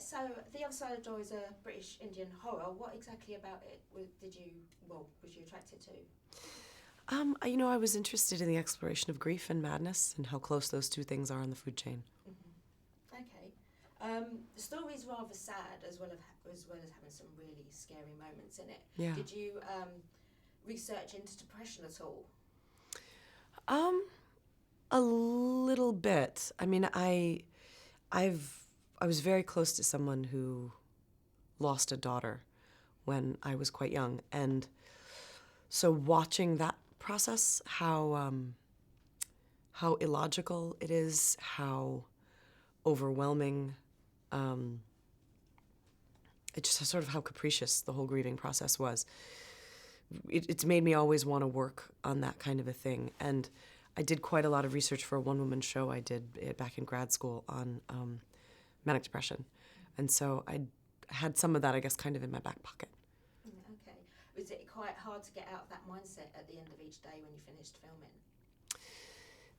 So The Other Side of Joy is a British Indian horror. What exactly about it was you attracted to? I was interested in the exploration of grief and madness and how close those two things are on the food chain. Mm-hmm. Okay. The story's rather sad as well as having some really scary moments in it. Yeah. Did you research into depression at all? A little bit. I mean, I was very close to someone who lost a daughter when I was quite young, and so watching that process, how illogical it is, how overwhelming, it just sort of how capricious the whole grieving process was. It's made me always want to work on that kind of a thing, and I did quite a lot of research for a one-woman show I did back in grad school on manic depression, and so I had some of that, I guess, kind of in my back pocket. Okay. Was it quite hard to get out of that mindset at the end of each day when you finished filming?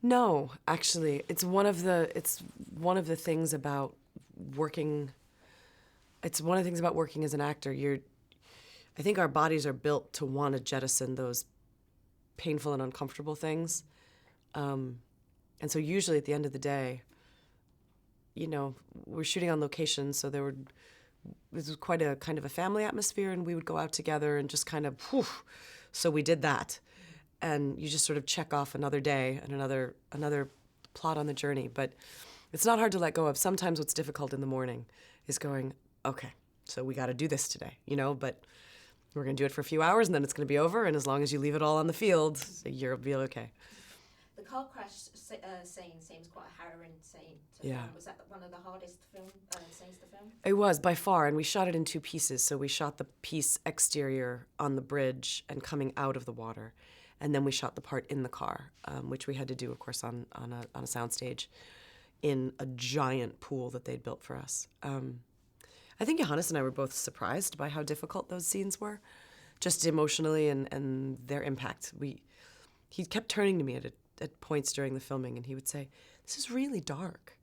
No, actually, it's one of the things about working. It's one of the things about working as an actor. I think our bodies are built to want to jettison those painful and uncomfortable things, and so usually at the end of the day, we're shooting on location, so this was quite a kind of a family atmosphere, and we would go out together and just kind of, so we did that. And you just sort of check off another day and another plot on the journey. But it's not hard to let go of. Sometimes what's difficult in the morning is going, okay, so we got to do this today, but we're going to do it for a few hours and then it's going to be over. And as long as you leave it all on the field, you'll be okay. The car crash scene seems quite a harrowing scene to Yeah. film. Was that one of the hardest scenes to film? It was, by far, and we shot it in two pieces. So we shot the piece exterior on the bridge and coming out of the water. And then we shot the part in the car, which we had to do, of course, on a soundstage in a giant pool that they'd built for us. I think Johannes and I were both surprised by how difficult those scenes were, just emotionally and their impact. He kept turning to me at points during the filming, and he would say, "This is really dark."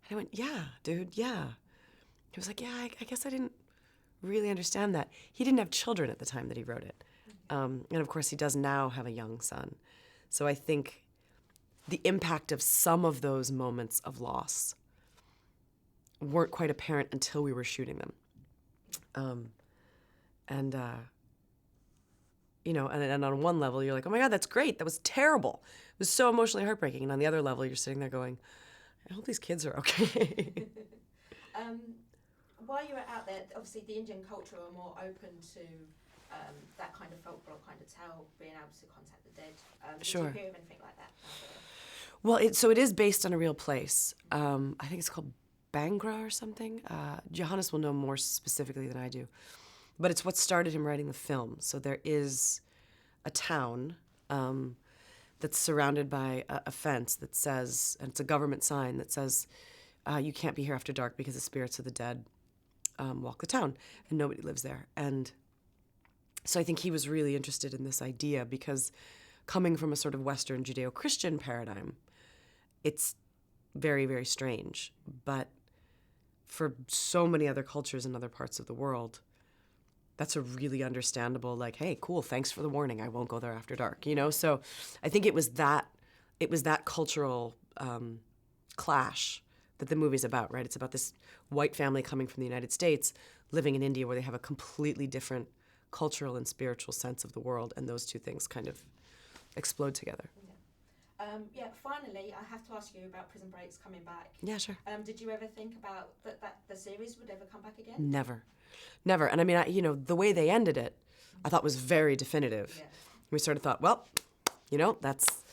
And I went, "Yeah, dude, yeah." He was like, "Yeah, I guess I didn't really understand that." He didn't have children at the time that he wrote it. And of course, he does now have a young son. So I think the impact of some of those moments of loss weren't quite apparent until we were shooting them. And on one level, you're like, oh my God, that's great. That was terrible. It was so emotionally heartbreaking. And on the other level, you're sitting there going, I hope these kids are okay. While you were out there, obviously the Indian culture are more open to that kind of folklore kind of tale, being able to contact the dead. Sure. Did you hear of anything like that? Well, it is based on a real place. I think it's called Bangra or something. Johannes will know more specifically than I do. But it's what started him writing the film. So there is a town that's surrounded by a fence that says, and it's a government sign that says, you can't be here after dark because the spirits of the dead walk the town, and nobody lives there. And so I think he was really interested in this idea because coming from a sort of Western Judeo-Christian paradigm, it's very, very strange. But for so many other cultures in other parts of the world, that's a really understandable, like, hey, cool, thanks for the warning, I won't go there after dark, So I think it was that cultural clash that the movie's about, right? It's about this white family coming from the United States, living in India where they have a completely different cultural and spiritual sense of the world, and those two things kind of explode together. Finally, I have to ask you about Prison Break's coming back. Yeah, sure. Did you ever think about that the series would ever come back again? Never. And I mean, the way they ended it, I thought was very definitive. Yeah. We sort of thought, well, that's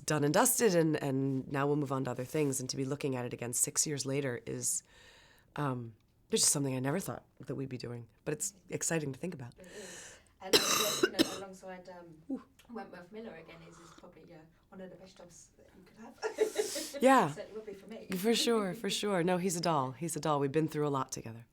done and dusted, and now we'll move on to other things. And to be looking at it again 6 years later is there's just something I never thought that we'd be doing. But it's exciting to think about. It is. And alongside Wentworth Miller again is probably one of the best jobs that you could have. Yeah. Certainly would be for me. For sure. No, he's a doll. We've been through a lot together.